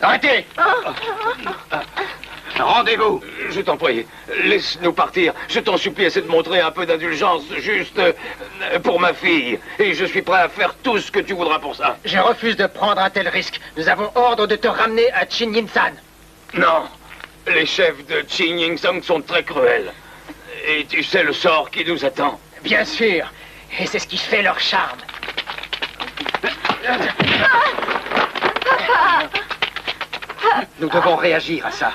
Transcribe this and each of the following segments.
Arrêtez! Rendez-vous! Je t'en prie, laisse-nous partir. Je t'en supplie, essaie de montrer un peu d'indulgence, juste pour ma fille. Et je suis prêt à faire tout ce que tu voudras pour ça. Je refuse de prendre un tel risque. Nous avons ordre de te ramener à Chin Yin-san. Non, les chefs de Chin Ying-song sont très cruels. Et tu sais le sort qui nous attend. Bien sûr. Et c'est ce qui fait leur charme. Nous devons réagir à ça.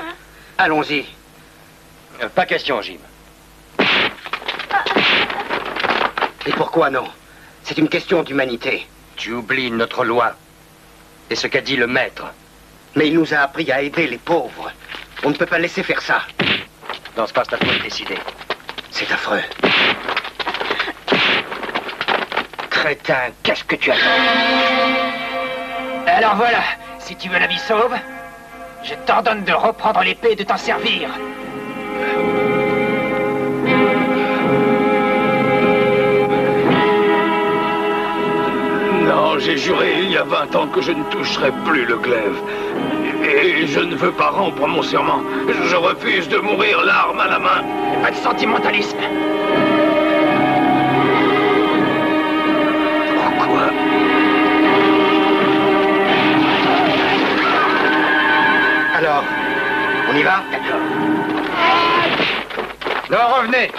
Allons-y. Pas question, Jim. Et pourquoi non? C'est une question d'humanité. Tu oublies notre loi. Et ce qu'a dit le maître. Mais il nous a appris à aider les pauvres. On ne peut pas laisser faire ça. Dans ce cas, c'est à toi de décider. C'est affreux. Crétin, qu'est-ce que tu as fait? Alors voilà, si tu veux la vie sauve, je t'ordonne de reprendre l'épée et de t'en servir. Non, j'ai juré il y a 20 ans que je ne toucherai plus le glaive. Et je ne veux pas rompre mon serment. Je refuse de mourir l'arme à la main. Pas de sentimentalisme. Pourquoi? Alors, on y va? D'accord. Non, revenez.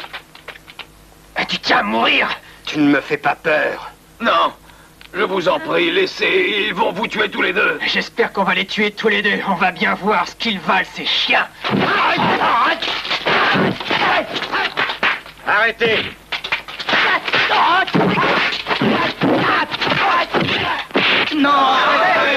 Tu tiens à mourir? Tu ne me fais pas peur. Non, je vous en prie, laissez, ils vont vous tuer tous les deux. J'espère qu'on va les tuer tous les deux. On va bien voir ce qu'ils valent, ces chiens. Arrêtez. Non, arrêtez.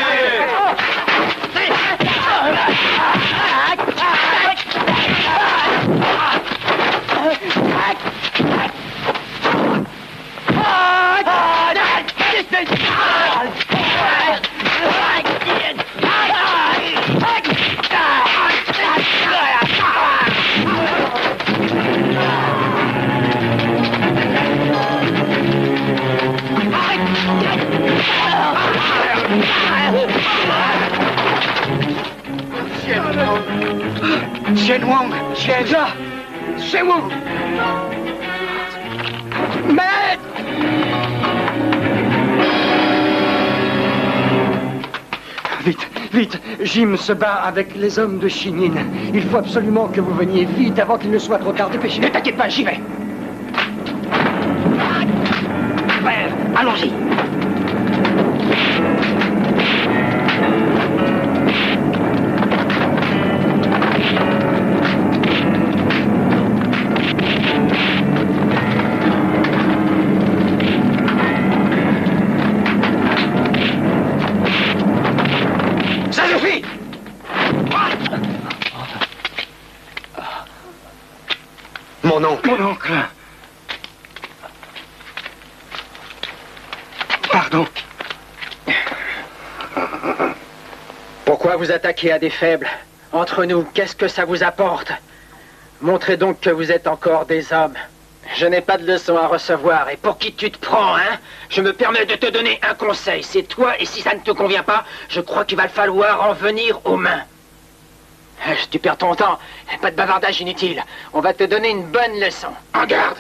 Shen Wang, Shen Wang. Maître! Vite, vite, Jim se bat avec les hommes de Chinin. Il faut absolument que vous veniez vite avant qu'il ne soit trop tard. Dépêchez-vous. Ne t'inquiète pas, j'y vais. Allons-y. Mon oncle. Mon oncle. Pardon. Pourquoi vous attaquez à des faibles? Entre nous, qu'est-ce que ça vous apporte? Montrez donc que vous êtes encore des hommes. Je n'ai pas de leçon à recevoir. Et pour qui tu te prends, hein? Je me permets de te donner un conseil. C'est toi, et si ça ne te convient pas, je crois qu'il va falloir en venir aux mains. Tu perds ton temps. Pas de bavardage inutile. On va te donner une bonne leçon. En garde!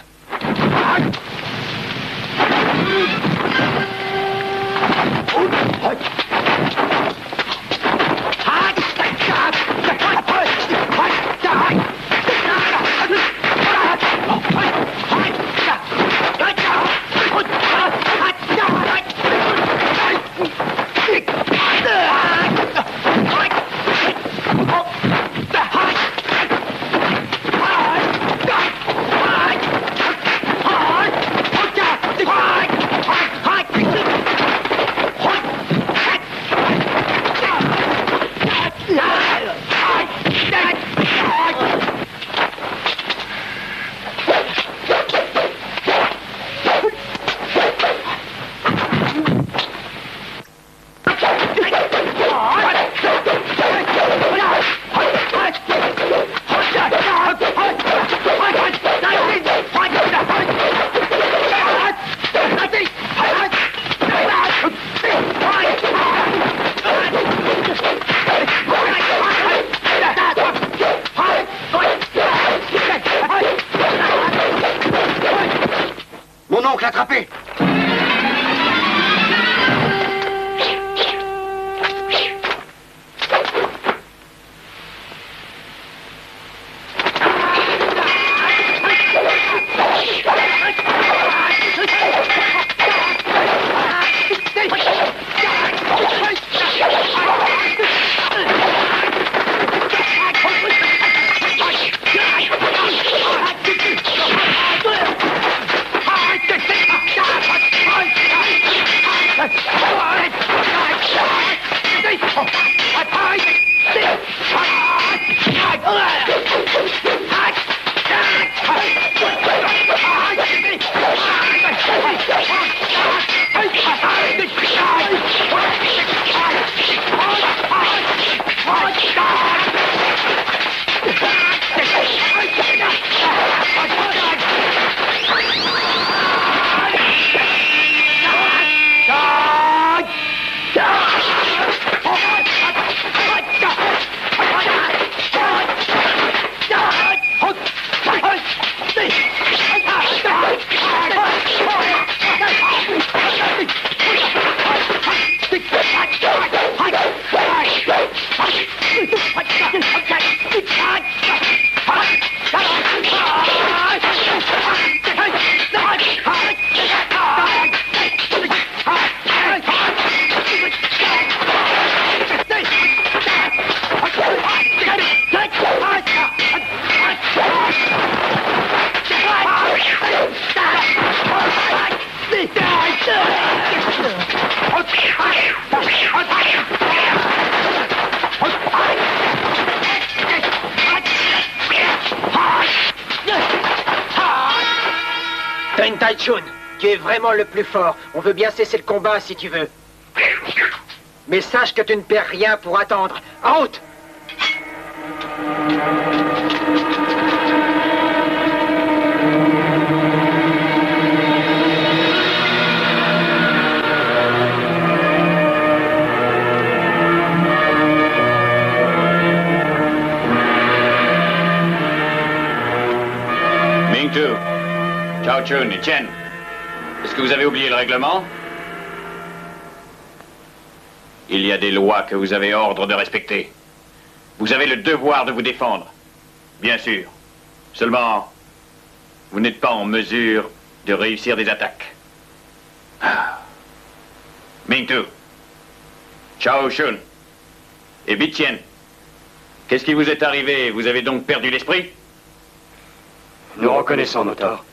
l'attraper. Deng Taichun, tu es vraiment le plus fort. On veut bien cesser le combat si tu veux. Mais sache que tu ne perds rien pour attendre. En route! Ming-Tu, Chao Chun et Chen, est-ce que vous avez oublié le règlement? Il y a des lois que vous avez ordre de respecter. Vous avez le devoir de vous défendre, bien sûr. Seulement, vous n'êtes pas en mesure de réussir des attaques. Ming-Tu, Chao Chun et Bi-Tien, qu'est-ce qui vous est arrivé? Vous avez donc perdu l'esprit? Nous reconnaissons nos torts.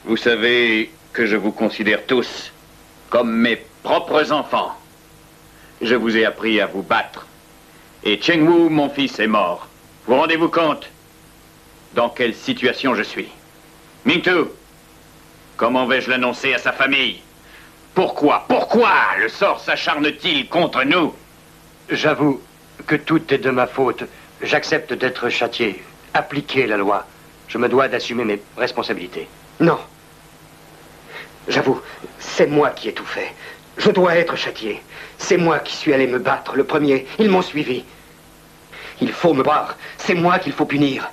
Vous savez que je vous considère tous comme mes propres enfants. Je vous ai appris à vous battre. Et Cheng Wu, mon fils, est mort. Vous rendez-vous compte dans quelle situation je suis? Ming-Tu, comment vais-je l'annoncer à sa famille? Pourquoi le sort s'acharne-t-il contre nous? J'avoue que tout est de ma faute. J'accepte d'être châtié. Appliquer la loi. Je me dois d'assumer mes responsabilités. Non. J'avoue, c'est moi qui ai tout fait. Je dois être châtié. C'est moi qui suis allé me battre le premier. Ils m'ont suivi. Il faut me voir. C'est moi qu'il faut punir.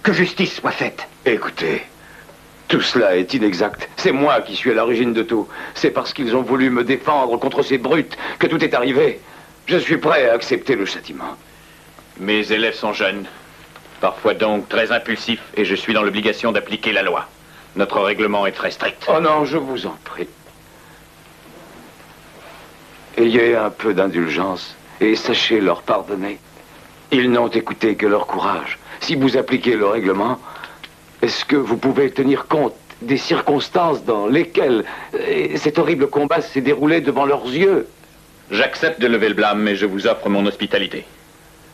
Que justice soit faite. Écoutez, tout cela est inexact. C'est moi qui suis à l'origine de tout. C'est parce qu'ils ont voulu me défendre contre ces brutes que tout est arrivé. Je suis prêt à accepter le châtiment. Mes élèves sont jeunes, parfois donc très impulsifs, et je suis dans l'obligation d'appliquer la loi. Notre règlement est très strict. Oh non, je vous en prie. Ayez un peu d'indulgence et sachez leur pardonner. Ils n'ont écouté que leur courage. Si vous appliquez le règlement, est-ce que vous pouvez tenir compte des circonstances dans lesquelles cet horrible combat s'est déroulé devant leurs yeux? J'accepte de lever le blâme, mais je vous offre mon hospitalité.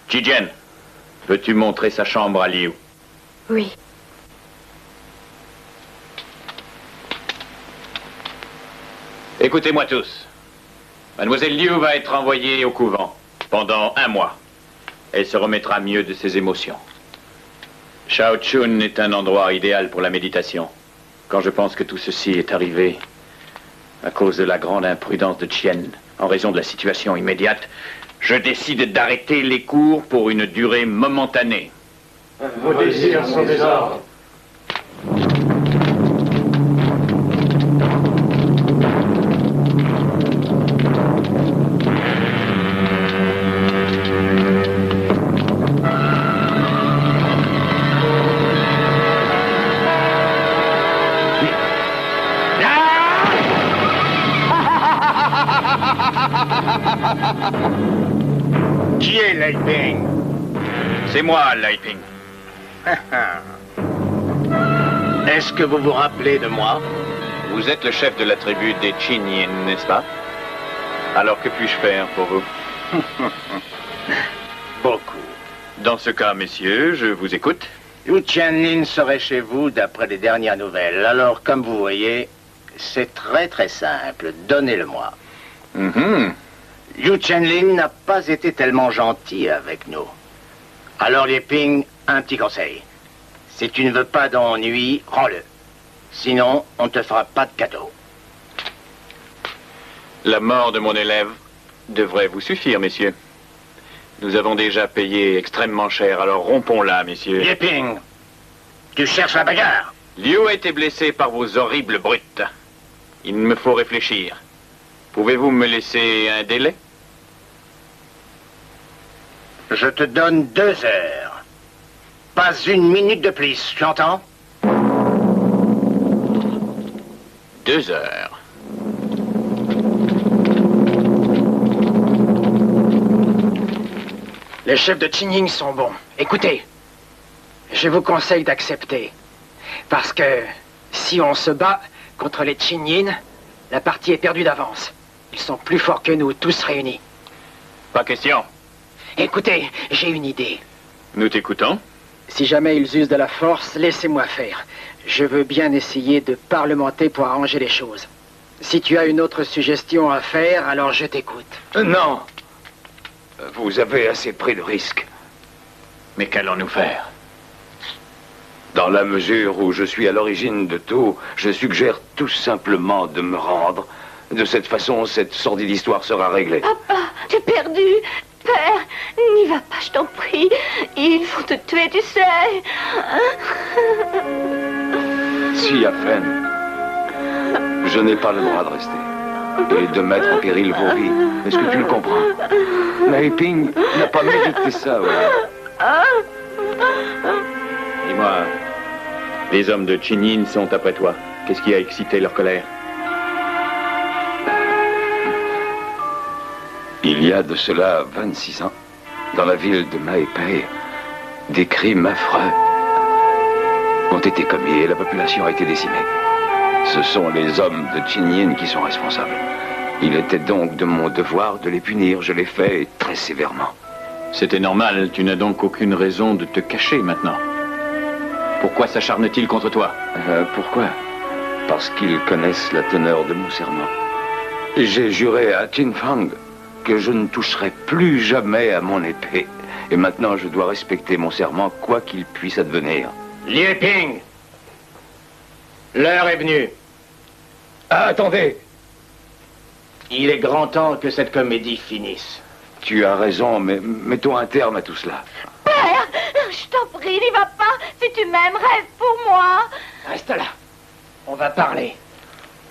Ji-Jian, veux-tu montrer sa chambre à Liu? Oui. Écoutez-moi tous. Mademoiselle Liu va être envoyée au couvent pendant 1 mois. Elle se remettra mieux de ses émotions. Shao Chun est un endroit idéal pour la méditation. Quand je pense que tout ceci est arrivé à cause de la grande imprudence de Tien, en raison de la situation immédiate, je décide d'arrêter les cours pour une durée momentanée. Vos désirs sont des ordres. Qui est Lei Ping? C'est moi, Lei Ping. Est-ce que vous vous rappelez de moi? Vous êtes le chef de la tribu des Chinyin, n'est-ce pas? Alors que puis-je faire pour vous? Beaucoup. Dans ce cas, messieurs, je vous écoute. Yu Tianlin serait chez vous d'après les dernières nouvelles. Alors, comme vous voyez, c'est très simple. Donnez-le-moi. Yu Tianlin n'a pas été tellement gentil avec nous. Alors, Lei Ping, un petit conseil. Si tu ne veux pas d'ennui, rends-le. Sinon, on ne te fera pas de cadeau. La mort de mon élève devrait vous suffire, messieurs. Nous avons déjà payé extrêmement cher, alors rompons-la, messieurs. Lei Ping, tu cherches la bagarre? Liu a été blessé par vos horribles brutes. Il me faut réfléchir. Pouvez-vous me laisser un délai? Je te donne 2 heures. Pas une minute de plus, tu entends? 2 heures. Les chefs de Qingying sont bons. Écoutez, je vous conseille d'accepter. Parce que si on se bat contre les Qinyin, la partie est perdue d'avance. Ils sont plus forts que nous, tous réunis. Pas question. Écoutez, j'ai une idée. Nous t'écoutons. Si jamais ils usent de la force, laissez-moi faire. Je veux bien essayer de parlementer pour arranger les choses. Si tu as une autre suggestion à faire, alors je t'écoute. Non. Vous avez assez pris de risques. Mais qu'allons-nous faire? Dans la mesure où je suis à l'origine de tout, je suggère tout simplement de me rendre. De cette façon, cette sordide histoire sera réglée. Papa, tu es perdu. Père, n'y va pas, je t'en prie. Ils vont te tuer, tu sais. Si, Afen, je n'ai pas le droit de rester. Et de mettre en péril vos vies. Est-ce que tu le comprends? Lei Ping n'a pas mérité ça, ouais. Dis-moi, les hommes de Qinyin sont après toi. Qu'est-ce qui a excité leur colère? Il y a de cela 26 ans, dans la ville de Maepei, des crimes affreux ont été commis et la population a été décimée. Ce sont les hommes de Qinyin qui sont responsables. Il était donc de mon devoir de les punir. Je l'ai fait et très sévèrement. C'était normal. Tu n'as donc aucune raison de te cacher maintenant. Pourquoi s'acharne-t-il contre toi? Pourquoi? Parce qu'ils connaissent la teneur de mon serment. J'ai juré à Qinfang que je ne toucherai plus jamais à mon épée. Et maintenant, je dois respecter mon serment, quoi qu'il puisse advenir. Lei Ping, l'heure est venue. Ah, attendez! Il est grand temps que cette comédie finisse. Tu as raison, mais mettons un terme à tout cela. Père, je t'en prie, n'y va pas. Si tu m'aimes, reste pour moi. Reste là. On va parler.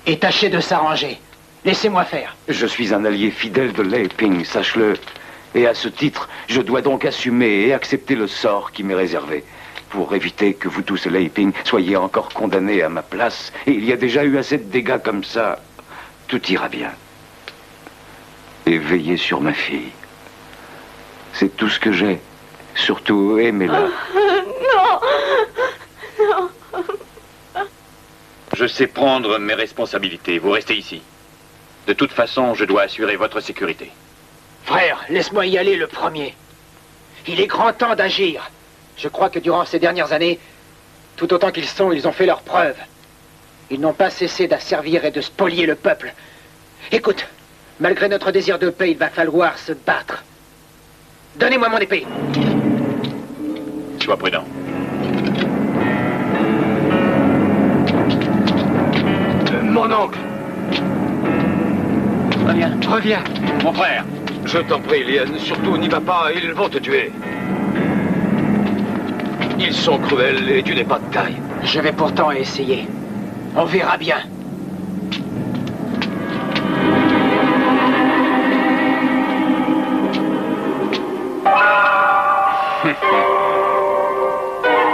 Et tâchez de s'arranger. Laissez-moi faire. Je suis un allié fidèle de Lei Ping, sache-le. Et à ce titre, je dois donc assumer et accepter le sort qui m'est réservé. Pour éviter que vous tous, Lei Ping, soyez encore condamnés à ma place. Et il y a déjà eu assez de dégâts comme ça. Tout ira bien. Et veillez sur ma fille. C'est tout ce que j'ai. Surtout, aimez-la. Non. Je sais prendre mes responsabilités. Vous restez ici. De toute façon, je dois assurer votre sécurité. Frère, laisse-moi y aller le premier. Il est grand temps d'agir. Je crois que durant ces dernières années, tout autant ils ont fait leurs preuves. Ils n'ont pas cessé d'asservir et de spolier le peuple. Écoute, malgré notre désir de paix, il va falloir se battre. Donnez-moi mon épée. Sois prudent. Mon oncle! Reviens. Mon frère! Je t'en prie, Lien, surtout n'y va pas, ils vont te tuer. Ils sont cruels et tu n'es pas de taille. Je vais pourtant essayer. On verra bien.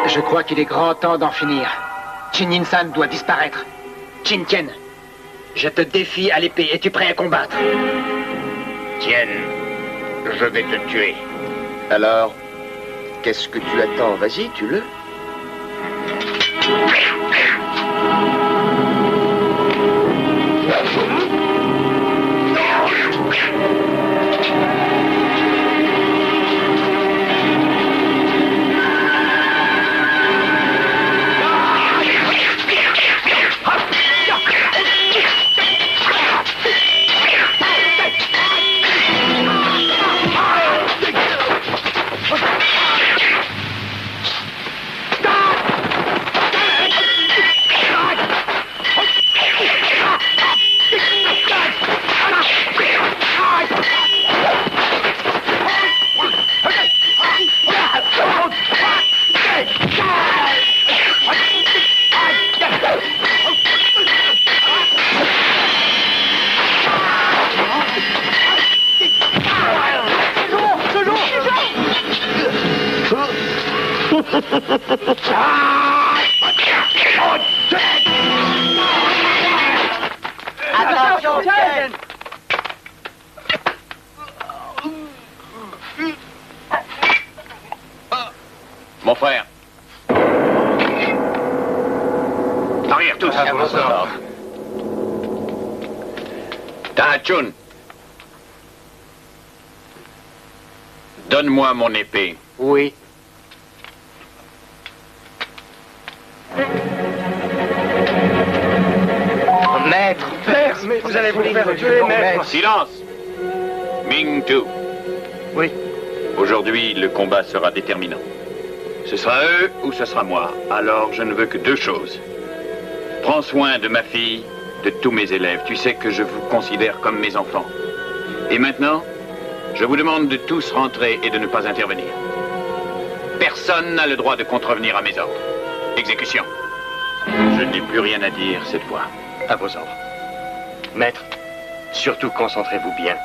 Je crois qu'il est grand temps d'en finir. Qinyin-san doit disparaître. Qintian, je te défie à l'épée. Es-tu prêt à combattre? tienne, je vais te tuer. Alors, qu'est-ce que tu attends? Vas-y, tue-le. Attention, Ken! Mon frère. Arrière tous. Tahachun. Donne-moi mon épée. Oui. Maître, Père, mais vous allez vous faire tuer, maître. Silence. Ming Tu. Oui. Aujourd'hui, le combat sera déterminant. Ce sera eux ou ce sera moi. Alors, je ne veux que deux choses. Prends soin de ma fille, de tous mes élèves. Tu sais que je vous considère comme mes enfants. Et maintenant, je vous demande de tous rentrer et de ne pas intervenir. Personne n'a le droit de contrevenir à mes ordres. Exécution. Je n'ai plus rien à dire cette fois. À vos ordres. Maître, surtout concentrez-vous bien.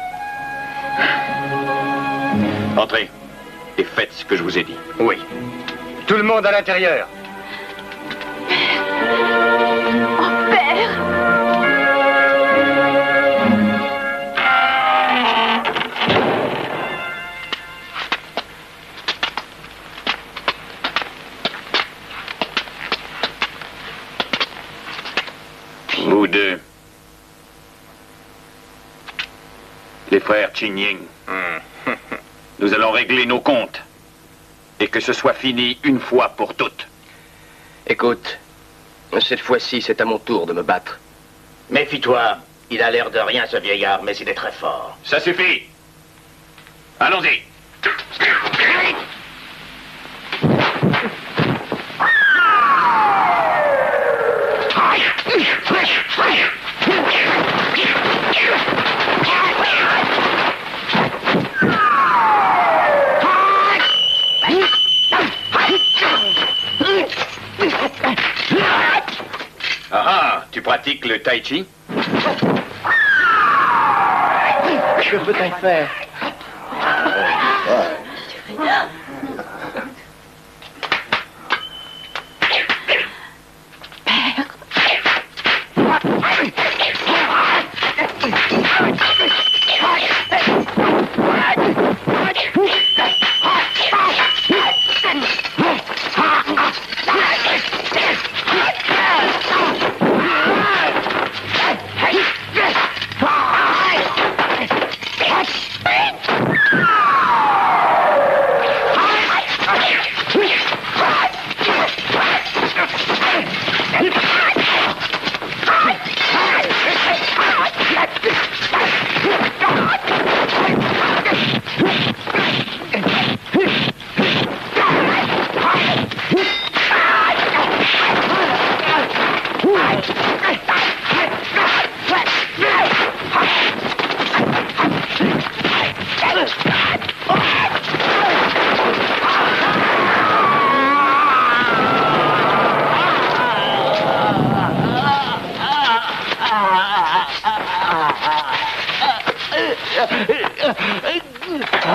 Entrez et faites ce que je vous ai dit. Oui. Tout le monde à l'intérieur. Oh, Père! Vous deux. Les frères Qin-Ying. Nous allons régler nos comptes. Et que ce soit fini une fois pour toutes. Écoute, cette fois-ci, c'est à mon tour de me battre. Méfie-toi. Il a l'air de rien, ce vieillard, mais il est très fort. Ça suffit. Allons-y. Ah, tu pratiques le tai chi? Que peut-on faire?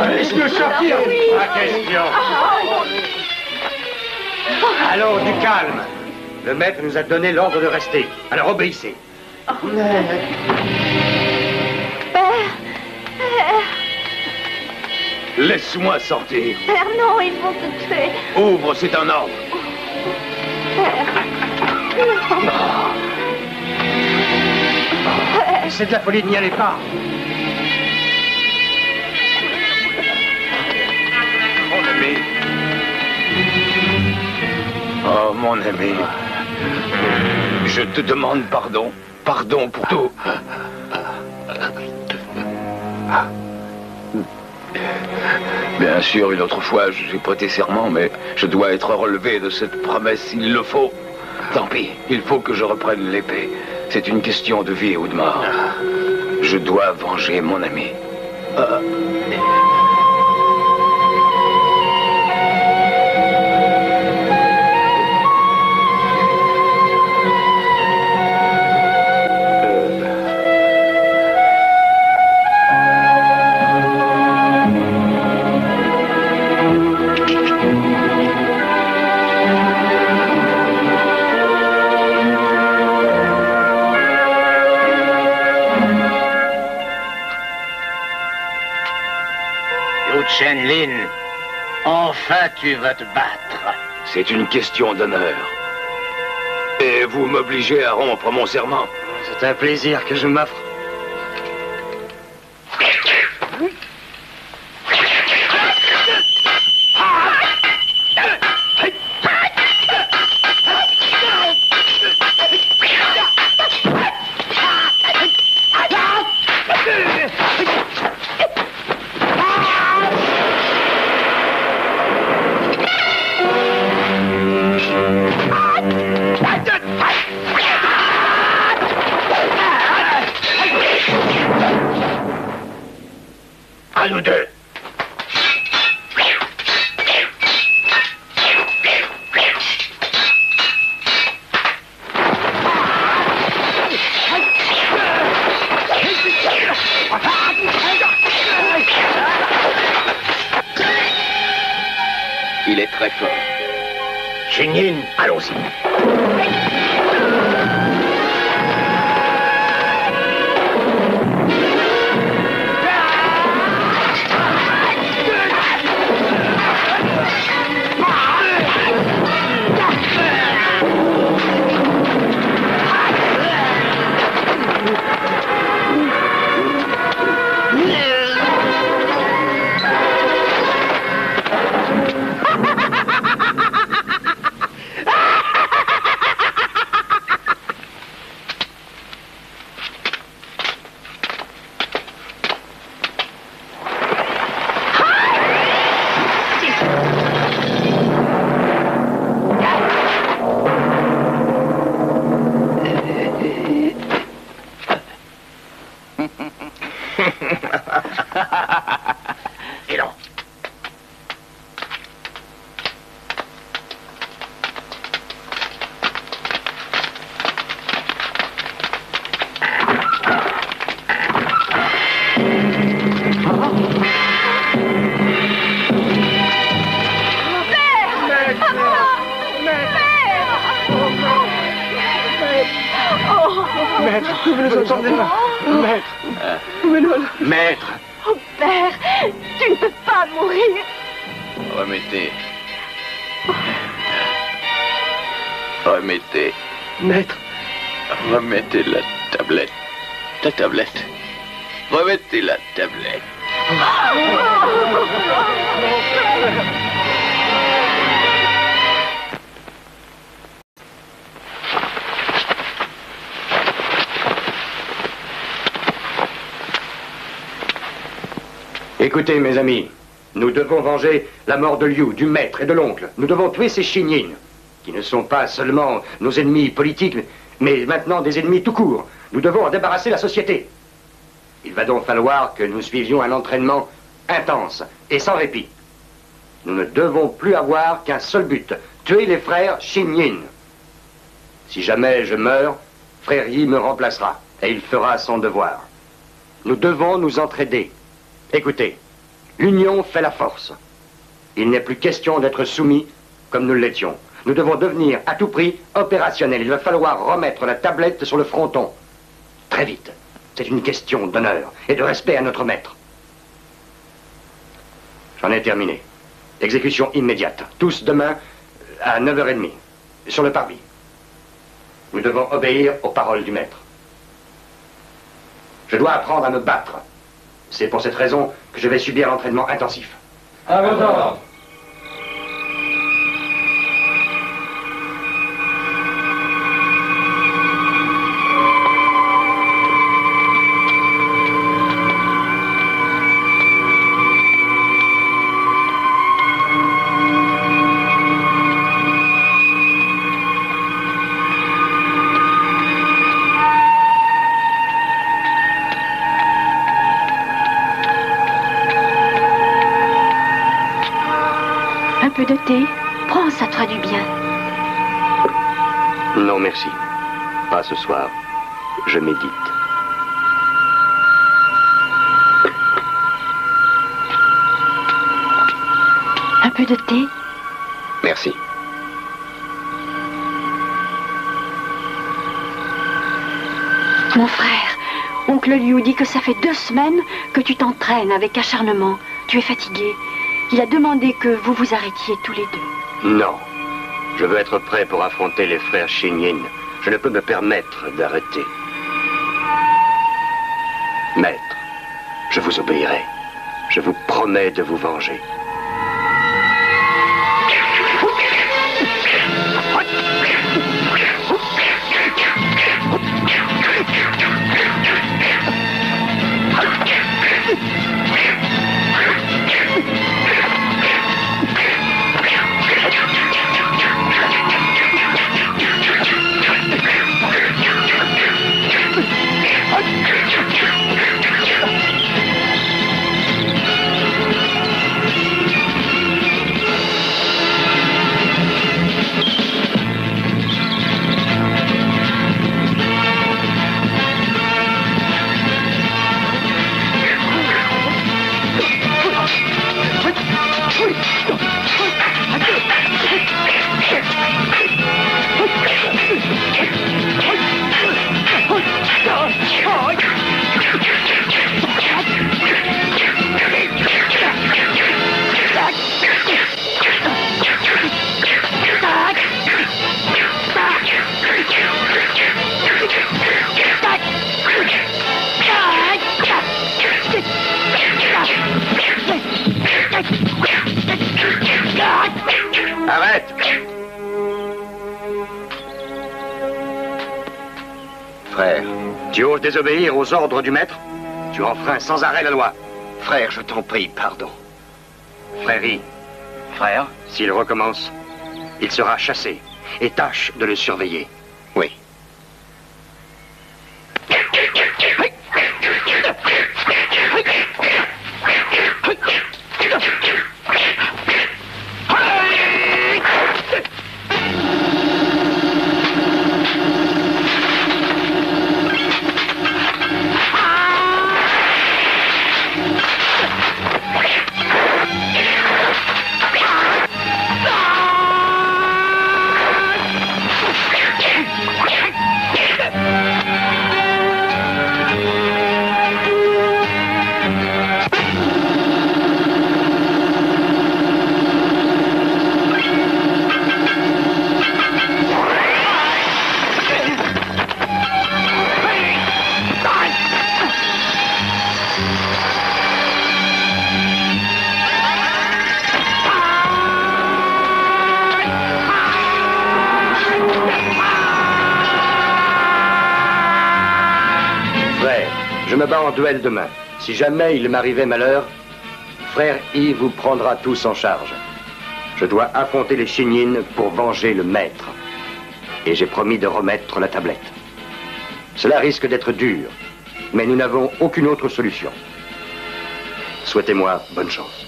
Monsieur Shakir, pas question. Allons, du calme. Le maître nous a donné l'ordre de rester. Alors obéissez. Père, Père. Laisse-moi sortir. Père, non, ils vont te tuer. Ouvre, c'est un ordre. Père. Non. Père. C'est de la folie, n'y allez pas. Mon ami. Oh, mon ami. Je te demande pardon. Pardon pour tout. Bien sûr, une autre fois, j'ai prêté serment, mais je dois être relevé de cette promesse, il le faut. Tant pis, il faut que je reprenne l'épée. C'est une question de vie ou de mort. Je dois venger mon ami. Chen-Lin, enfin tu vas te battre. C'est une question d'honneur. Et vous m'obligez à rompre mon serment. C'est un plaisir que je m'offre. À nous deux. Il est très fort. Chen-Lin, allons-y. Et non. Maître, vous ne nous entendez pas. Maître. Maître. Oh, Père, tu ne peux pas mourir. Remettez. Remettez. Maître. Remettez la tablette. La tablette. Remettez la tablette. Écoutez, mes amis, nous devons venger la mort de Liu, du maître et de l'oncle. Nous devons tuer ces Chen-Lin, qui ne sont pas seulement nos ennemis politiques, mais maintenant des ennemis tout court. Nous devons en débarrasser la société. Il va donc falloir que nous suivions un entraînement intense et sans répit. Nous ne devons plus avoir qu'un seul but, tuer les frères Chen-Lin. Si jamais je meurs, frère Yi me remplacera et il fera son devoir. Nous devons nous entraider. Écoutez, l'union fait la force. Il n'est plus question d'être soumis comme nous l'étions. Nous devons devenir à tout prix opérationnels. Il va falloir remettre la tablette sur le fronton. Très vite. C'est une question d'honneur et de respect à notre maître. J'en ai terminé. Exécution immédiate. Tous demain à 9h30, sur le parvis. Nous devons obéir aux paroles du maître. Je dois apprendre à me battre. C'est pour cette raison que je vais subir l'entraînement intensif. À vos ordres. Un peu de thé. Prends, ça te fera du bien. Non, merci. Pas ce soir. Je médite. Un peu de thé. Merci. Mon frère, oncle Liu dit que ça fait 2 semaines que tu t'entraînes avec acharnement. Tu es fatigué. Il a demandé que vous vous arrêtiez tous les deux. Non. Je veux être prêt pour affronter les frères Shinyin. Je ne peux me permettre d'arrêter. Maître, je vous obéirai. Je vous promets de vous venger. Arrête! Frère, tu oses désobéir aux ordres du maître? Tu enfreins sans arrêt la loi. Frère, je t'en prie, pardon. Frère Yi, Frère? s'il recommence, il sera chassé. Et tâche de le surveiller. Oui. Je me bats en duel demain. Si jamais il m'arrivait malheur, frère Yi vous prendra tous en charge. Je dois affronter les Shinyin pour venger le maître. Et j'ai promis de remettre la tablette. Cela risque d'être dur, mais nous n'avons aucune autre solution. Souhaitez-moi bonne chance.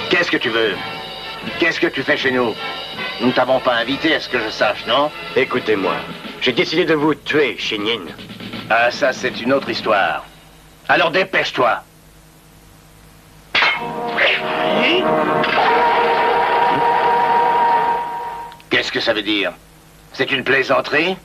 Qu'est-ce que tu veux? Qu'est-ce que tu fais chez nous? Nous ne t'avons pas invité, à ce que je sache, non? Écoutez-moi, j'ai décidé de vous tuer, Shinyin. Ah, ça, c'est une autre histoire. Alors dépêche-toi. Qu'est-ce que ça veut dire? C'est une plaisanterie?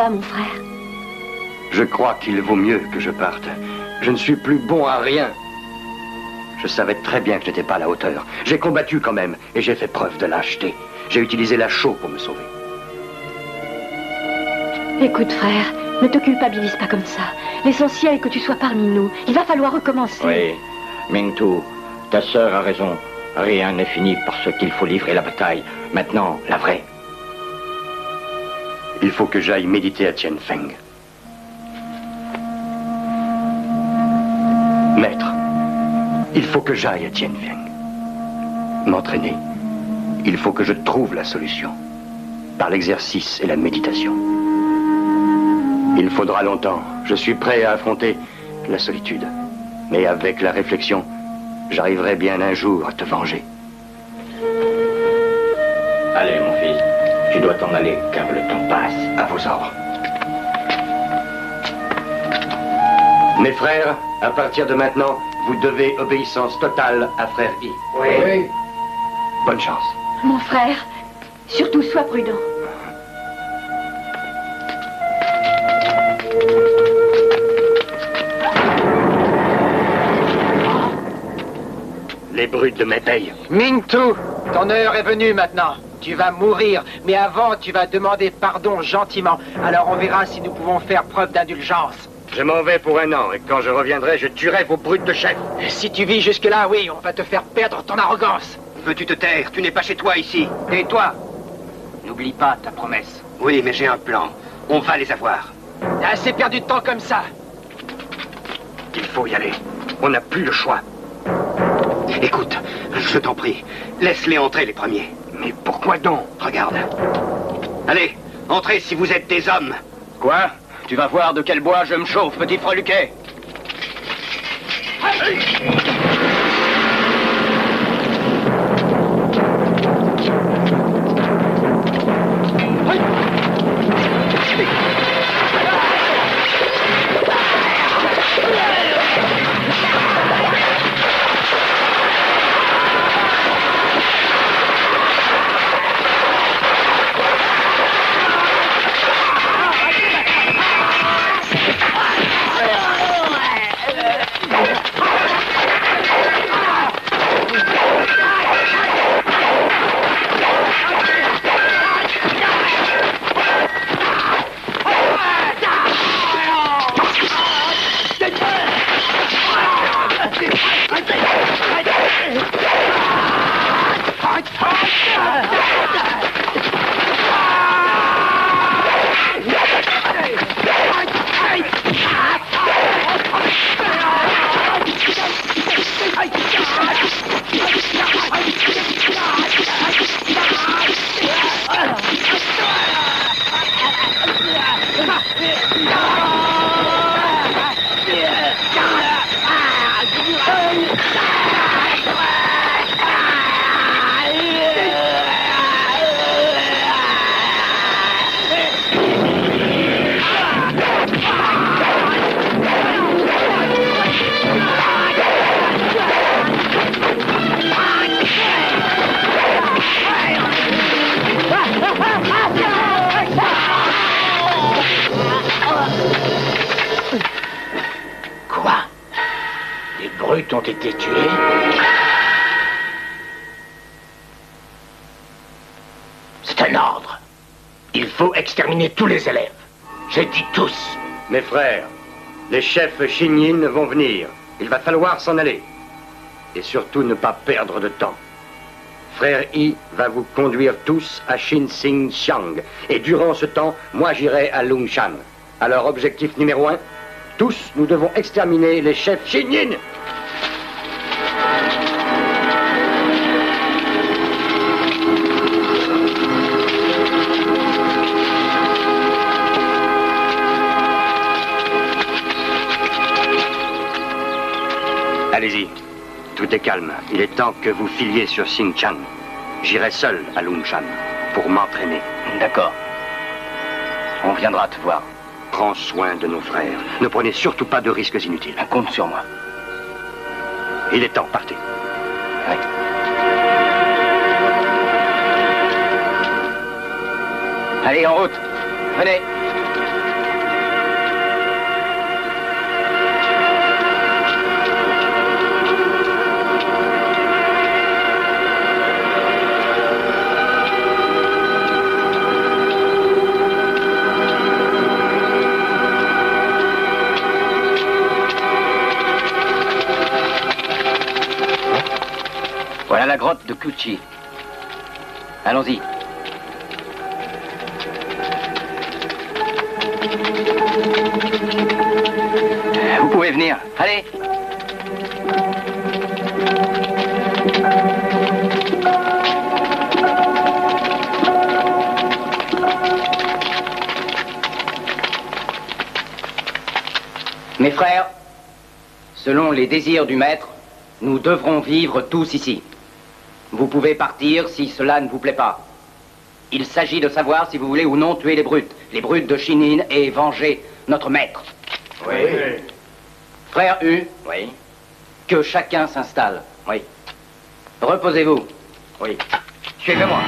va, mon frère? Je crois qu'il vaut mieux que je parte. Je ne suis plus bon à rien. Je savais très bien que je n'étais pas à la hauteur. J'ai combattu quand même, et j'ai fait preuve de lâcheté. J'ai utilisé la chaux pour me sauver. Écoute, frère, ne te culpabilise pas comme ça. L'essentiel est que tu sois parmi nous. Il va falloir recommencer. Oui, Mingtu, ta sœur a raison. Rien n'est fini parce qu'il faut livrer la bataille. Maintenant, la vraie. Il faut que j'aille méditer à Tianfeng. Maître, il faut que j'aille à Tianfeng. M'entraîner. Il faut que je trouve la solution. Par l'exercice et la méditation. Il faudra longtemps. Je suis prêt à affronter la solitude. Mais avec la réflexion, j'arriverai bien un jour à te venger. Allez, mon fils, tu dois t'en aller, car le temps passe. À vos ordres. Mes frères, à partir de maintenant, vous devez obéissance totale à Frère I. Oui. Bonne chance. Mon frère, surtout sois prudent. Les brutes de mes payes. Mingtu, ton heure est venue maintenant. Tu vas mourir, mais avant, tu vas demander pardon gentiment. Alors on verra si nous pouvons faire preuve d'indulgence. Je m'en vais pour 1 an, et quand je reviendrai, je tuerai vos brutes de chef. Si tu vis jusque-là, oui, on va te faire perdre ton arrogance. Veux-tu te taire? Tu n'es pas chez toi ici. Tais-toi. N'oublie pas ta promesse. Oui, mais j'ai un plan. On va les avoir. T'as assez perdu de temps comme ça. Il faut y aller. On n'a plus le choix. Écoute, je t'en prie, laisse-les entrer les premiers. Mais pourquoi donc? Regarde. Allez, entrez si vous êtes des hommes. Quoi? Tu vas voir de quel bois je me chauffe, petit freluquet. Ont été tués. C'est un ordre. Il faut exterminer tous les élèves. J'ai dit tous. Mes frères, les chefs Shinyin vont venir. Il va falloir s'en aller. Et surtout ne pas perdre de temps. Frère Yi va vous conduire tous à Xinxiang. Et durant ce temps, moi j'irai à Longshan. Alors objectif numéro 1, tous nous devons exterminer les chefs Shinyin. Allez-y. Tout est calme. Il est temps que vous filiez sur Xinjiang. J'irai seul à Longshan pour m'entraîner. D'accord. On viendra te voir. Prends soin de nos frères. Ne prenez surtout pas de risques inutiles. Compte sur moi. Il est temps, partez. Oui. Allez, en route. Venez. Voilà la grotte de Kuchi. Allons-y. Vous pouvez venir. Allez. Mes frères, selon les désirs du maître, nous devrons vivre tous ici. Vous pouvez partir si cela ne vous plaît pas. Il s'agit de savoir si vous voulez ou non tuer les brutes de Shinin et venger notre maître. Oui. Frère U, oui. Que chacun s'installe, oui. Reposez-vous, oui. Suivez-moi.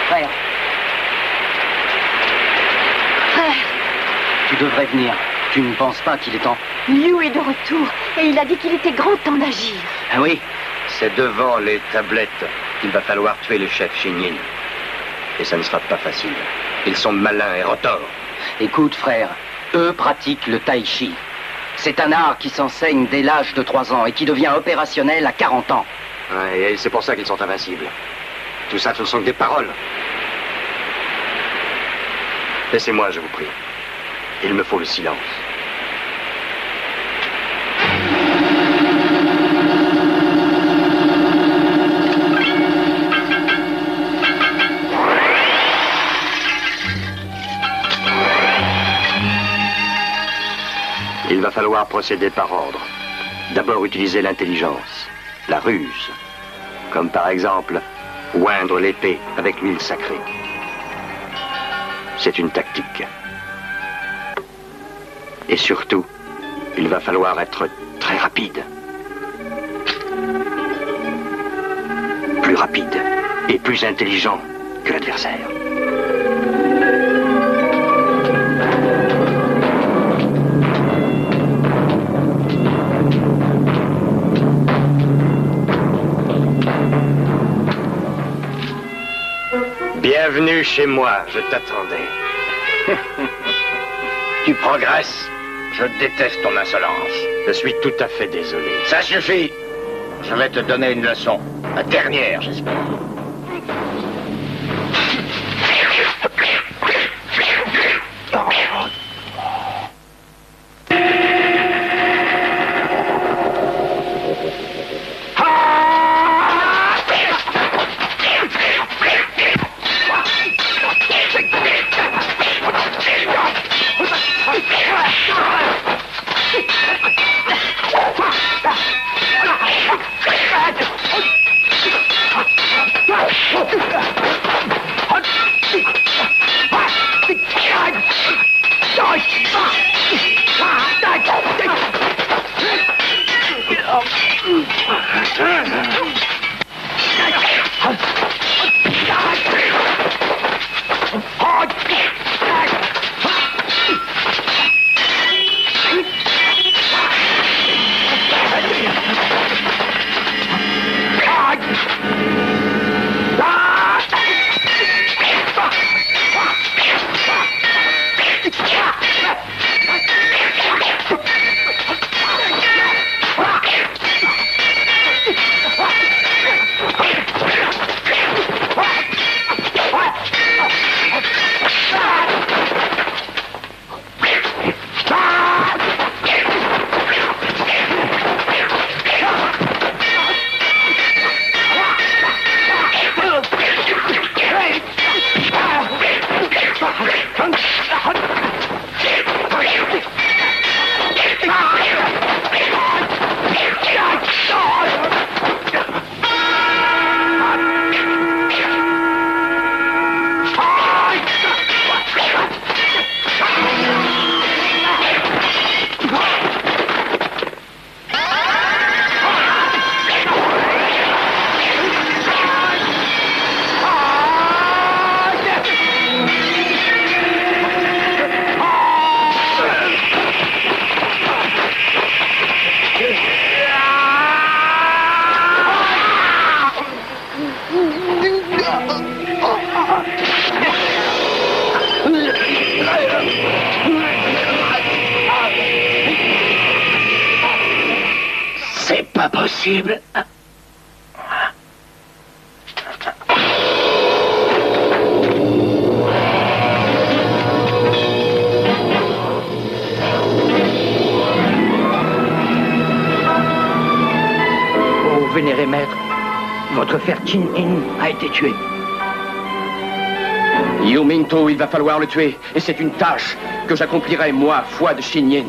Frère. Frère. Tu devrais venir. Tu ne penses pas qu'il est temps? Liu est de retour et il a dit qu'il était grand temps d'agir. Ah oui? C'est devant les tablettes qu'il va falloir tuer le chef Shinin. Et ça ne sera pas facile. Ils sont malins et retors. Écoute, frère, eux pratiquent le tai chi. C'est un art qui s'enseigne dès l'âge de 3 ans et qui devient opérationnel à 40 ans. Ouais, et c'est pour ça qu'ils sont invincibles. Tout ça, ce ne sont que des paroles. Laissez-moi, je vous prie. Il me faut le silence. Il va falloir procéder par ordre. D'abord utiliser l'intelligence, la ruse, comme par exemple oindre l'épée avec l'huile sacrée. C'est une tactique. Et surtout, il va falloir être très rapide. Plus rapide et plus intelligent que l'adversaire. Bienvenue chez moi, je t'attendais. Tu progresses. Je déteste ton insolence. Je suis tout à fait désolé. Ça suffit. Je vais te donner une leçon. La dernière, j'espère. pas possible. Oh, vénéré maître, votre frère Chin-In a été tué. Yu Mingtu, il va falloir le tuer. Et c'est une tâche que j'accomplirai, moi, foi de Xinyin.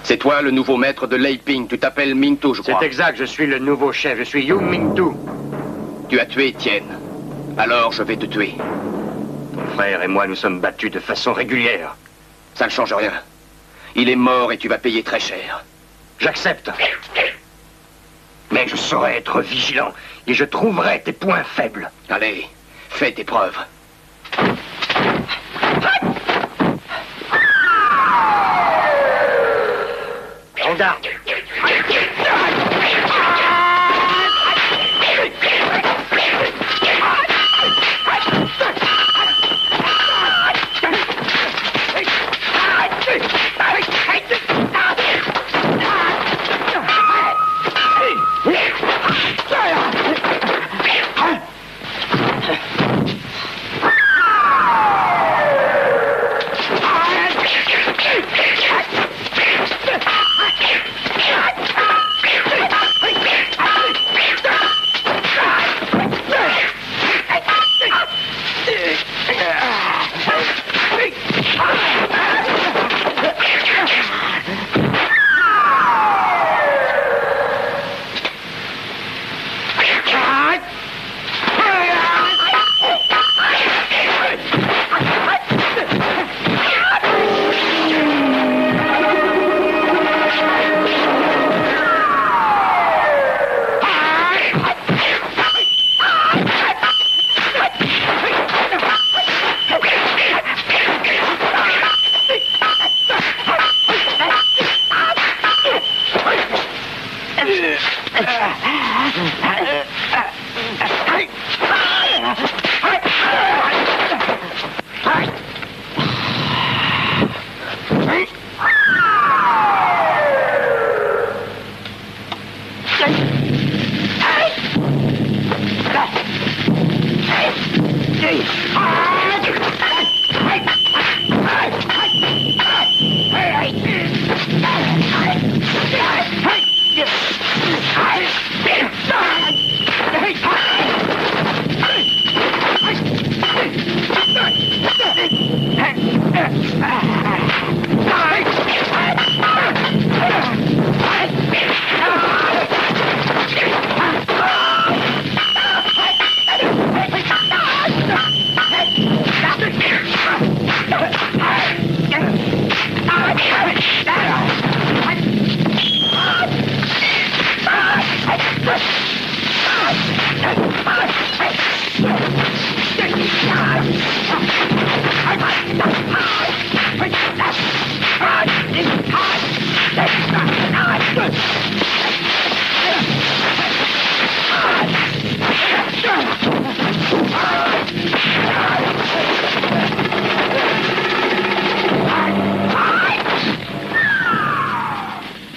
C'est toi le nouveau maître de Lei Ping. Tu t'appelles Mingtu, je crois. C'est exact, je suis le nouveau chef. Je suis Yu Mingtu. Tu as tué Tienne. Alors je vais te tuer. Ton frère et moi nous sommes battus de façon régulière. Ça ne change rien. Il est mort et tu vas payer très cher. J'accepte. Mais je saurai être vigilant et je trouverai tes points faibles. Allez, fais tes preuves. En garde.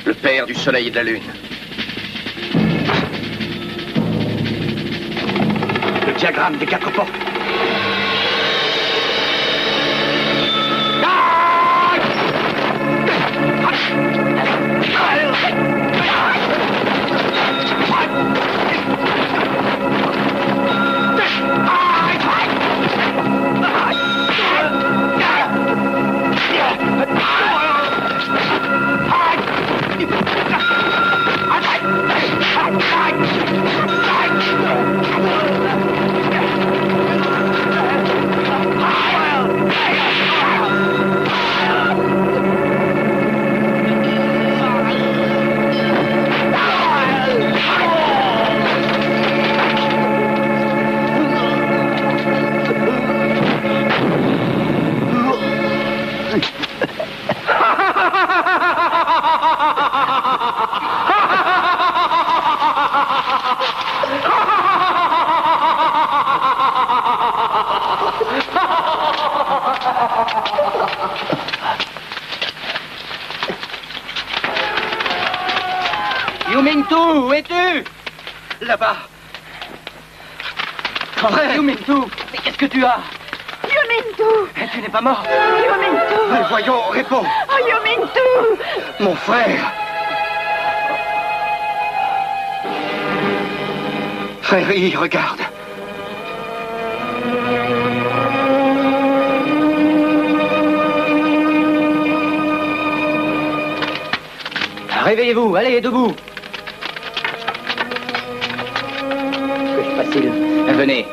Le père du soleil et de la lune. Le diagramme des 4 portes. Yumintu, où es-tu? Là-bas. Frère Yumintu, mais qu'est-ce que tu as? Yumintu! Tu n'es pas mort? Yumintu! Mais voyons, réponds. Oh, Yumintu! Mon frère. Frère I, regarde. Réveillez-vous, allez, debout. C'est facile. Venez.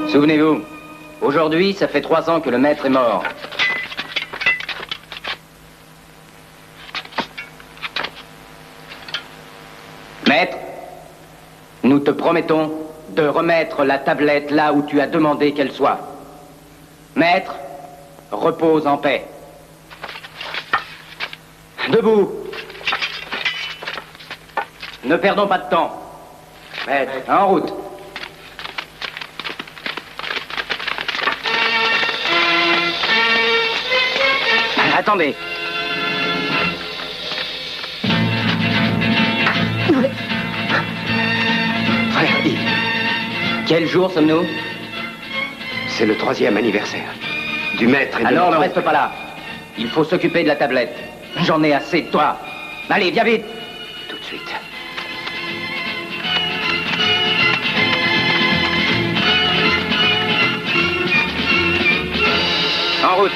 Souvenez-vous, aujourd'hui, ça fait 3 ans que le maître est mort. Maître, nous te promettons de remettre la tablette là où tu as demandé qu'elle soit. Maître, repose en paix. Debout. Ne perdons pas de temps. Maître, en route. Attendez. Frère I. Quel jour sommes-nous? C'est le 3e anniversaire. Du maître et de Alors mon ne oncle. reste pas là. Il faut s'occuper de la tablette. J'en ai assez de toi. Allez, viens vite. Tout de suite. En route.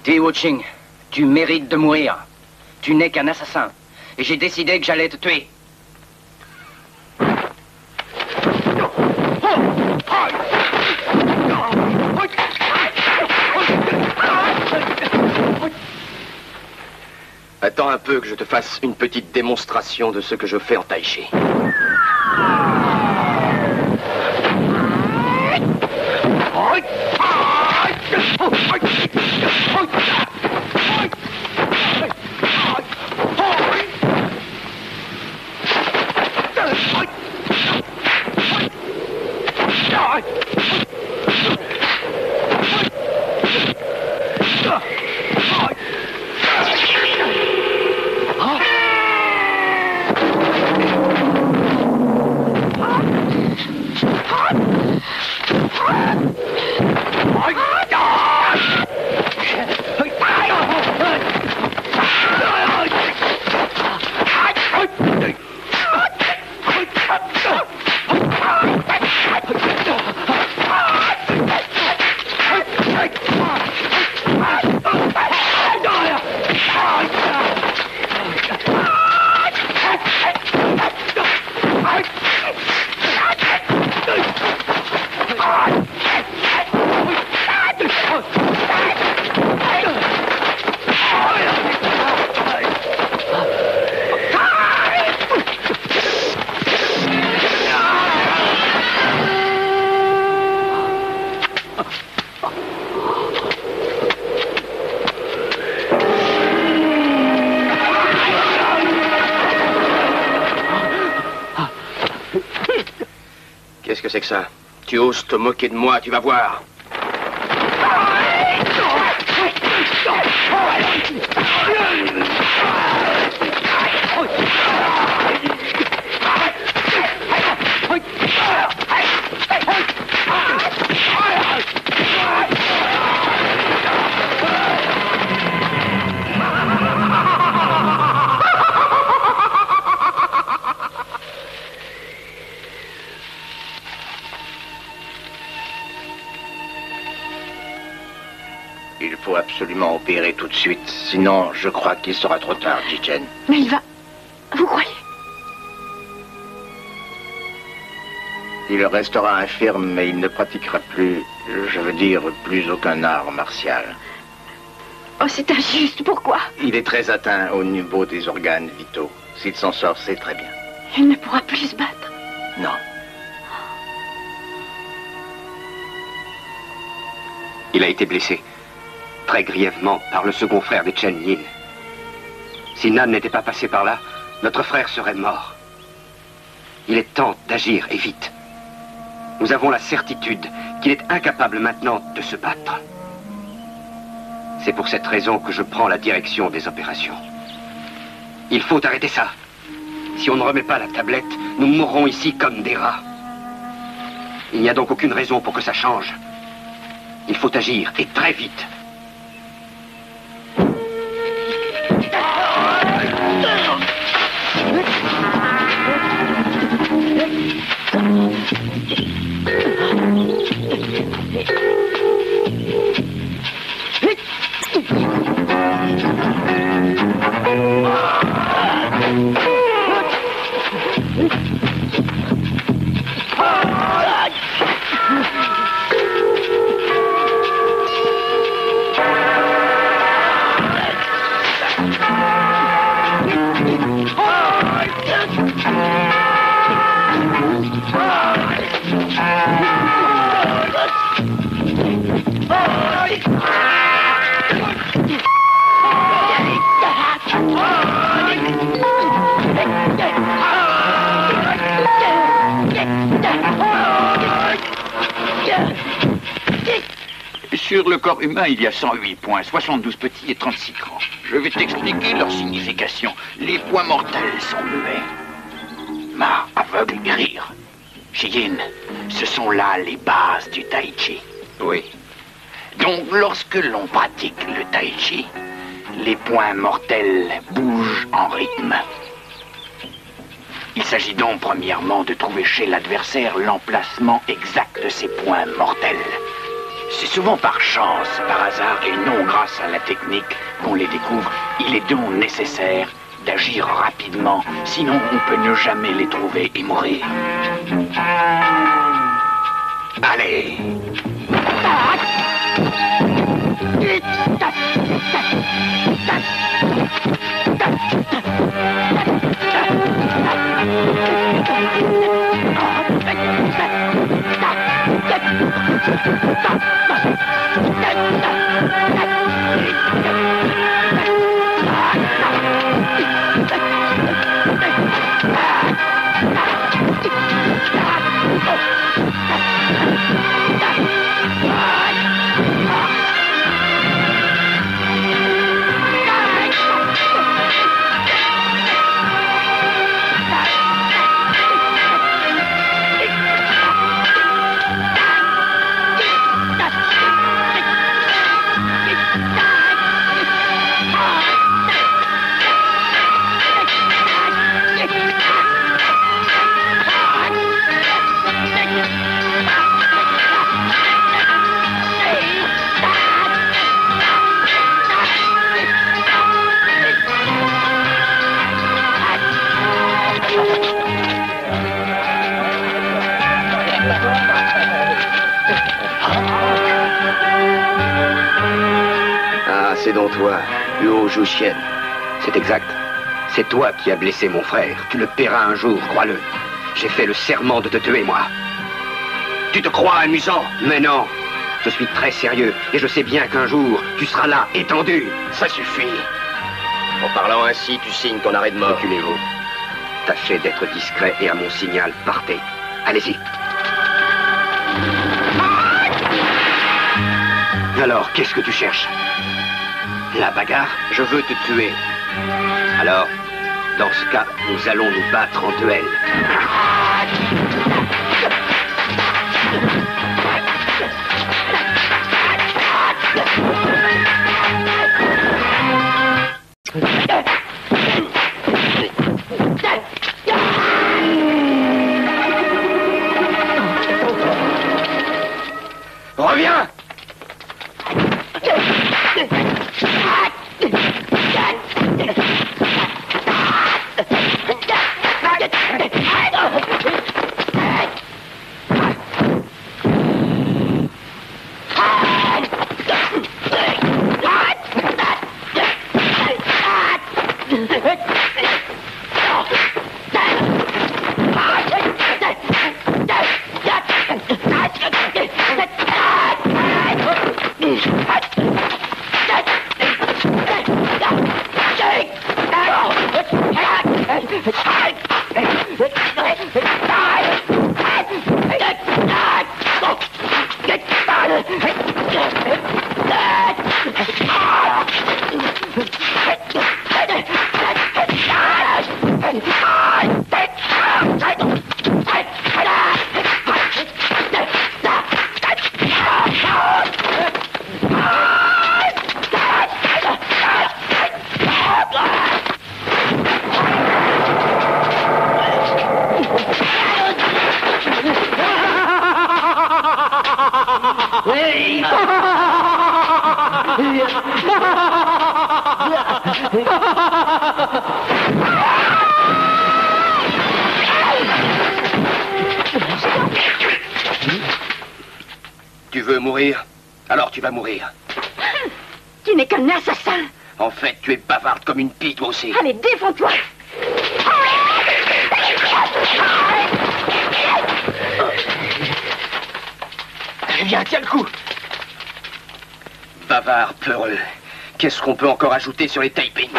Di Wuching, tu mérites de mourir. Tu n'es qu'un assassin. Et j'ai décidé que j'allais te tuer. Attends un peu que je te fasse une petite démonstration de ce que je fais en tai chi. Qu'est-ce que c'est que ça? Tu oses te moquer de moi, tu vas voir. Il faut absolument opérer tout de suite, sinon je crois qu'il sera trop tard, Jichen. Mais il va... Vous croyez? Il restera infirme, mais il ne pratiquera plus, je veux dire, plus aucun art martial. Oh, c'est injuste, pourquoi? Il est très atteint au niveau des organes vitaux. S'il s'en sort, c'est très bien. Il ne pourra plus se battre. Non. Il a été blessé, très grièvement, par le second frère des Chen Yin. Si Nan n'était pas passé par là, notre frère serait mort. Il est temps d'agir, et vite. Nous avons la certitude qu'il est incapable maintenant de se battre. C'est pour cette raison que je prends la direction des opérations. Il faut arrêter ça. Si on ne remet pas la tablette, nous mourrons ici comme des rats. Il n'y a donc aucune raison pour que ça change. Il faut agir, et très vite. Sur le corps humain, il y a 108 points, 72 petits et 36 grands. Je vais t'expliquer leur signification. Les points mortels sont muets. Ma, aveugle et rire. Shiyin, ce sont là les bases du Tai Chi. Oui. Donc, lorsque l'on pratique le Tai Chi, les points mortels bougent en rythme. Il s'agit donc premièrement de trouver chez l'adversaire l'emplacement exact de ces points mortels. C'est souvent par chance, par hasard et non grâce à la technique qu'on les découvre. Il est donc nécessaire d'agir rapidement, sinon on peut ne jamais les trouver et mourir. Allez! C'est donc toi, Luo Zhuxian. C'est exact. C'est toi qui as blessé mon frère. Tu le paieras un jour, crois-le. J'ai fait le serment de te tuer, moi. Tu te crois amusant? Mais non. Je suis très sérieux et je sais bien qu'un jour, tu seras là, étendu. Ça suffit. En parlant ainsi, tu signes ton arrêt de mort. Reculez-vous. Tâchez d'être discret et à mon signal, partez. Allez-y. Alors, qu'est-ce que tu cherches? La bagarre? Je veux te tuer. Alors, dans ce cas, nous allons nous battre en duel. Reviens! Tu veux mourir? Alors tu vas mourir. Tu n'es qu'un assassin. En fait, tu es bavarde comme une pie, toi aussi. Allez, défends-toi. Viens, tiens le coup. Bavard, peureux. Qu'est-ce qu'on peut encore ajouter sur les Taiping?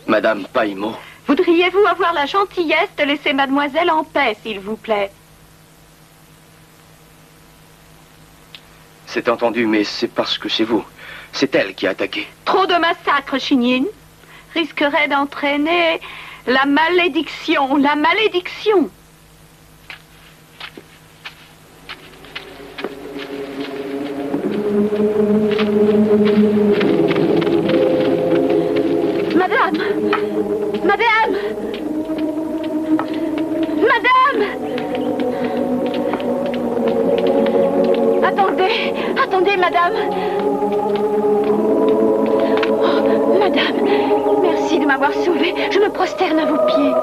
Madame Paimo. Voudriez-vous avoir la gentillesse de laisser mademoiselle en paix, s'il vous plaît? C'est entendu, mais c'est parce que c'est vous. C'est elle qui a attaqué. Trop de massacres, Shinyin, risquerait d'entraîner la malédiction, la malédiction. Madame! Madame! Madame! Attendez! Attendez, madame! Oh, madame, merci de m'avoir sauvée. Je me prosterne à vos pieds.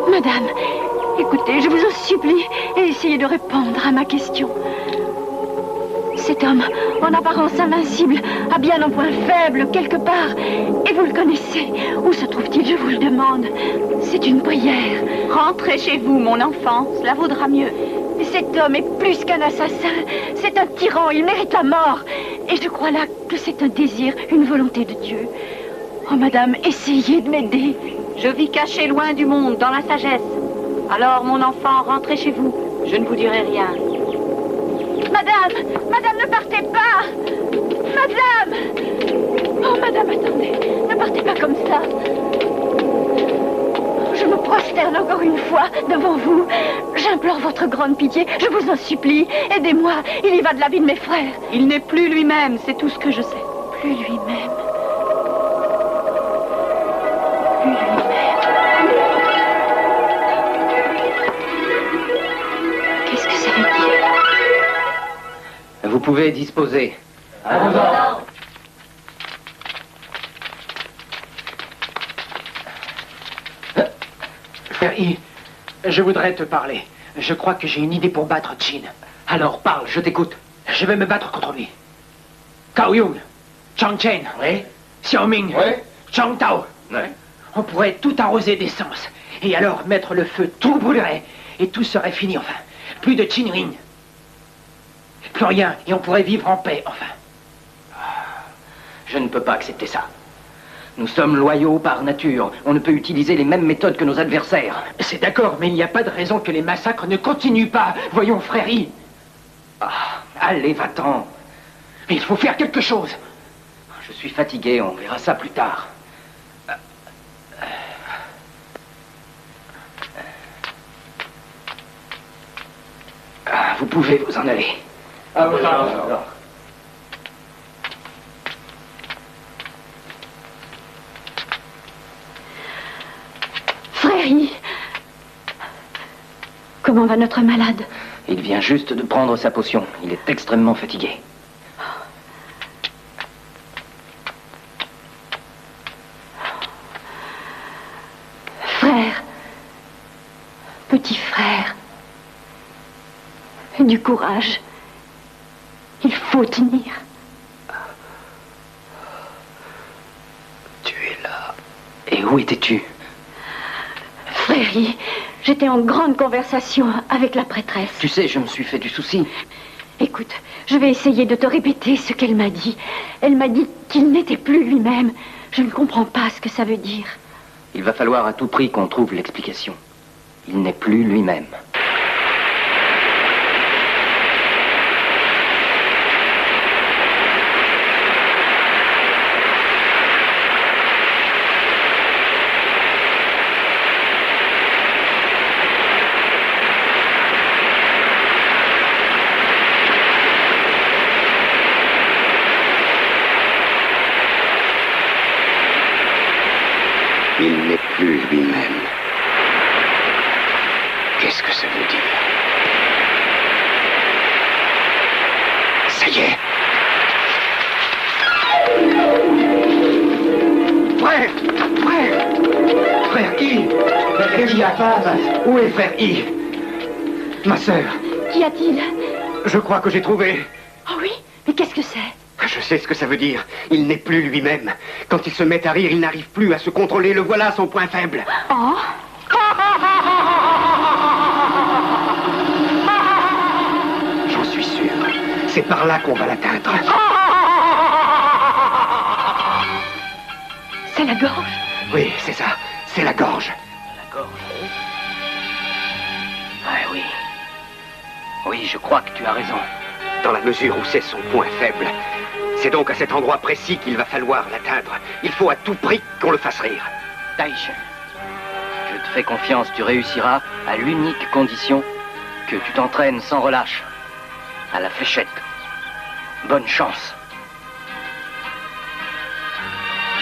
Madame, écoutez, je vous en supplie, et essayez de répondre à ma question. Cet homme, en apparence invincible, a bien un point faible quelque part. Et vous le connaissez. Où se trouve-t-il, je vous le demande? C'est une prière. Rentrez chez vous, mon enfant. Cela vaudra mieux. Cet homme est plus qu'un assassin. C'est un tyran. Il mérite la mort. Et je crois là que c'est un désir, une volonté de Dieu. Oh, madame, essayez de m'aider. Je vis caché loin du monde, dans la sagesse. Alors, mon enfant, rentrez chez vous. Je ne vous dirai rien. Madame! Madame, ne partez pas! Madame! Oh, madame, attendez. Ne partez pas comme ça. Je me prosterne encore une fois devant vous. J'implore votre grande pitié. Je vous en supplie. Aidez-moi. Il y va de la vie de mes frères. Il n'est plus lui-même, c'est tout ce que je sais. Plus lui-même. Plus lui-même. Qu'est-ce que ça veut dire? Vous pouvez disposer. Ferry, je voudrais te parler. Je crois que j'ai une idée pour battre Chin. Alors parle, je t'écoute. Je vais me battre contre lui. Cao Yung, Chang Chen, Oui? Xiao Ming, Oui? Chang Tao. Oui? on pourrait tout arroser d'essence. Et alors, mettre le feu, tout brûlerait. Et tout serait fini, enfin. Plus de Chinring. Plus rien, et on pourrait vivre en paix, enfin. Je ne peux pas accepter ça. Nous sommes loyaux par nature. On ne peut utiliser les mêmes méthodes que nos adversaires. C'est d'accord, mais il n'y a pas de raison que les massacres ne continuent pas. Voyons, Fréry. Allez, va-t'en. Mais il faut faire quelque chose. Je suis fatigué, on verra ça plus tard. Vous pouvez vous en aller. Fréry, comment va notre malade? Il vient juste de prendre sa potion. Il est extrêmement fatigué. Frère, petit frère, du courage. Il faut tenir. Tu es là. Et où étais-tu? Fréry, j'étais en grande conversation avec la prêtresse. Tu sais, je me suis fait du souci. Écoute, je vais essayer de te répéter ce qu'elle m'a dit. Elle m'a dit qu'il n'était plus lui-même. Je ne comprends pas ce que ça veut dire. Il va falloir à tout prix qu'on trouve l'explication. Il n'est plus lui-même. Il n'est plus lui-même. Qu'est-ce que ça veut dire? Ça y est. Frère! Frère! Frère I! Frère I, femme! Où est frère I? Ma sœur! Qu'y a-t-il? Je crois que j'ai trouvé. Oh oui? Mais qu'est-ce que c'est? Je sais ce que ça veut dire. Il n'est plus lui-même. Quand il se met à rire, il n'arrive plus à se contrôler. Le voilà son point faible. Oh? J'en suis sûr. C'est par là qu'on va l'atteindre. C'est la gorge? Oui, c'est ça. C'est la gorge. La gorge? Ah oui. Oui, je crois que tu as raison. Dans la mesure où c'est son point faible. C'est donc à cet endroit précis qu'il va falloir l'atteindre. Il faut à tout prix qu'on le fasse rire. Taïch, je te fais confiance, tu réussiras à l'unique condition que tu t'entraînes sans relâche. À la fléchette. Bonne chance.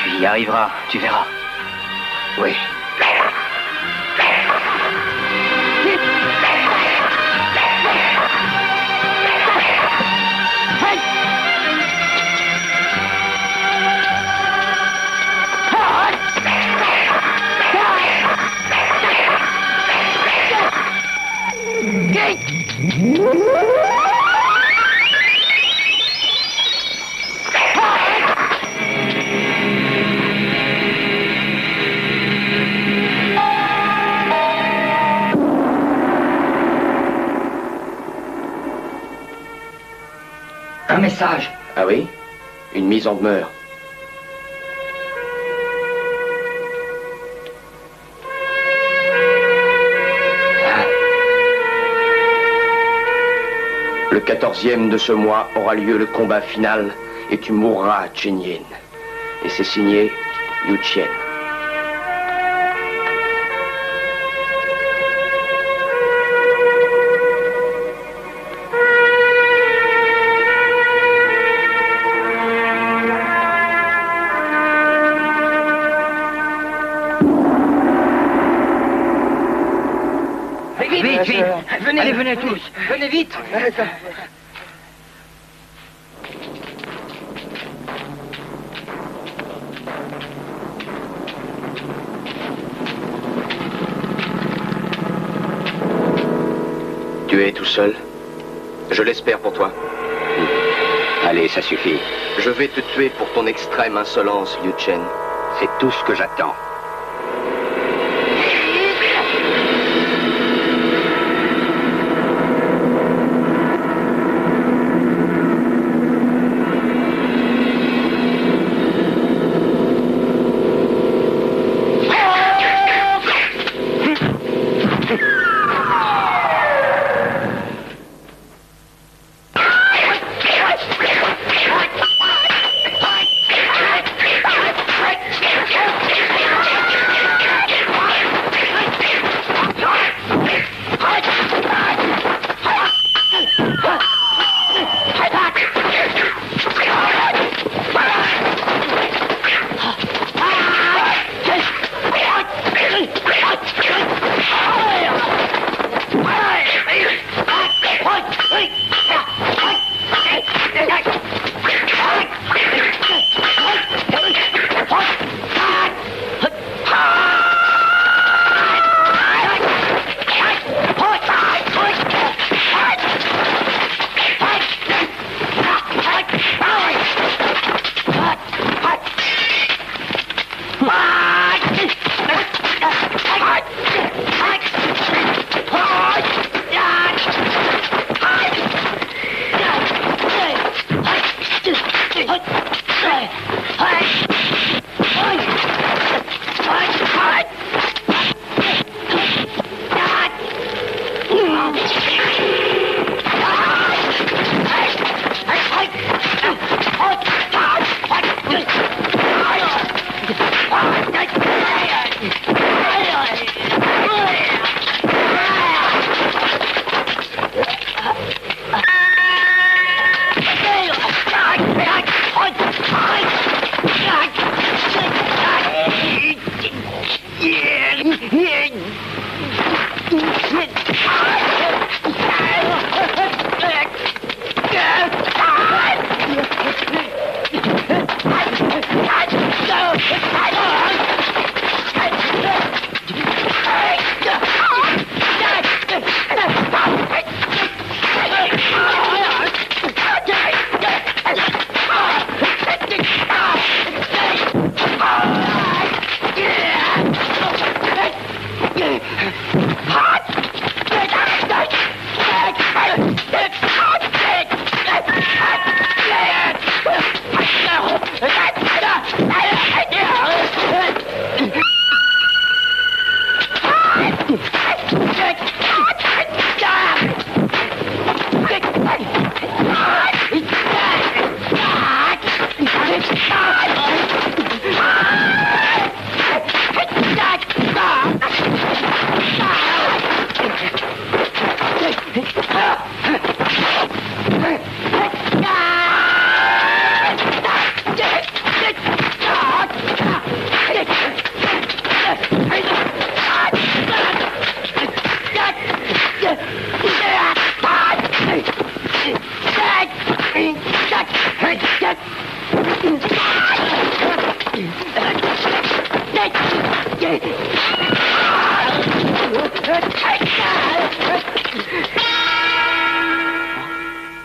Tu y arriveras, tu verras. Oui. Un message. Ah oui? Une mise en demeure. Le 14e de ce mois aura lieu le combat final et tu mourras à Chenyin. Et c'est signé Liu Chen. Vite, vite. Venez, venez tous. Venez vite. Tu es tout seul? Je l'espère pour toi. Allez, ça suffit. Je vais te tuer pour ton extrême insolence, Liu Chen. C'est tout ce que j'attends.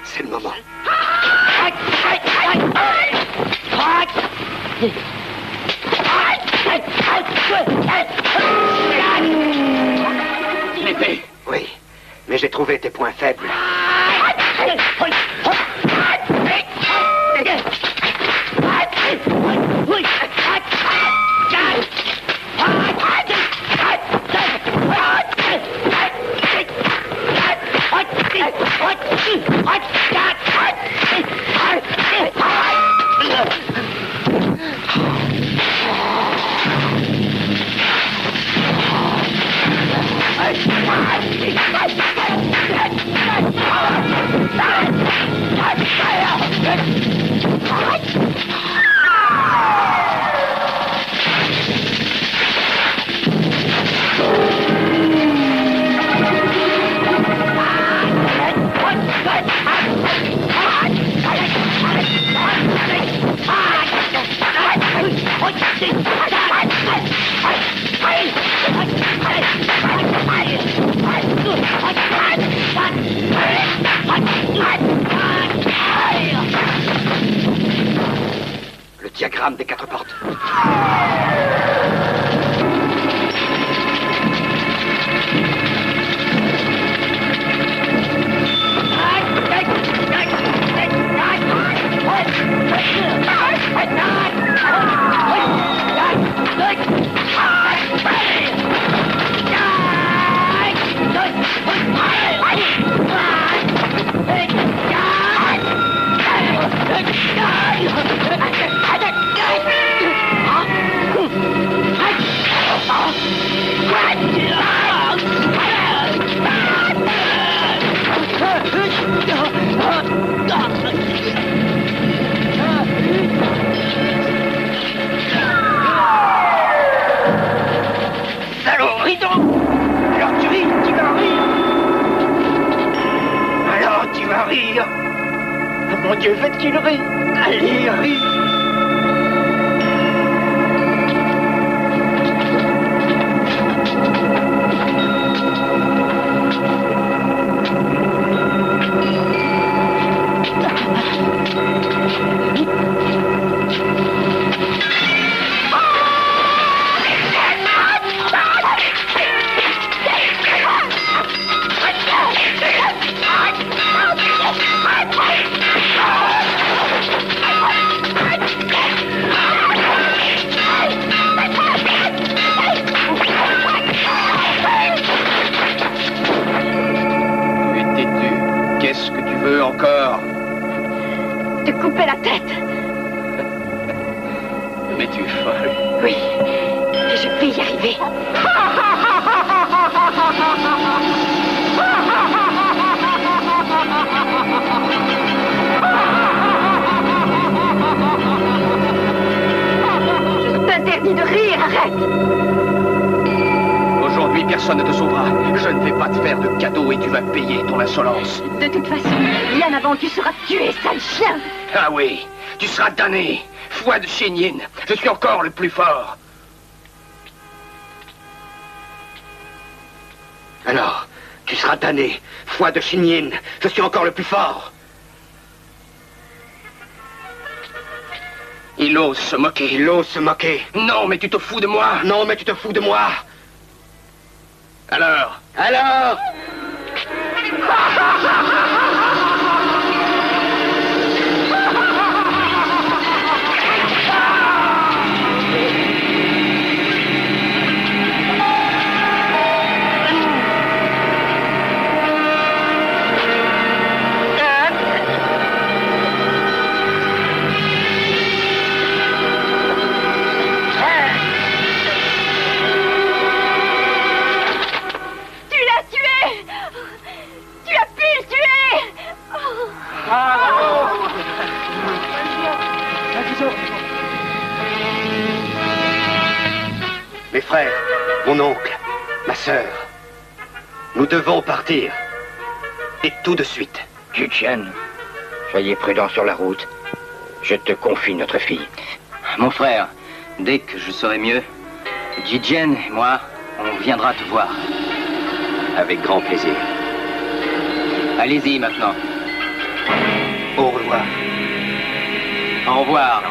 C'est le moment. L'épée. Oui, mais j'ai trouvé tes points faibles. Le diagramme des 4 portes. Salaud, ris donc! Alors tu ris, tu vas rire! Alors tu vas rire! Oh mon Dieu, faites qu'il rit! Allez, ris! Qu'est-ce que tu veux encore? De couper la tête. Mais tu es folle. Oui, et je vais y arriver. Je t'interdis de rire, arrête. personne ne te sauvera. Je ne vais pas te faire de cadeau et tu vas payer ton insolence. De toute façon, bien avant, tu seras tué, sale chien. Ah oui, tu seras damné. Foi de Shinyin, je suis encore le plus fort. Alors, tu seras damné. Foi de Shinyin, je suis encore le plus fort. Il ose se moquer. Il ose se moquer. Non, mais tu te fous de moi. Non, mais tu te fous de moi. Alors Mes frères, mon oncle, ma sœur, nous devons partir. Et tout de suite. Yu-Chien, soyez prudent sur la route. Je te confie notre fille. Mon frère, dès que je serai mieux, Ji-Jian et moi, on viendra te voir. Avec grand plaisir. Allez-y maintenant. Au revoir. Au revoir.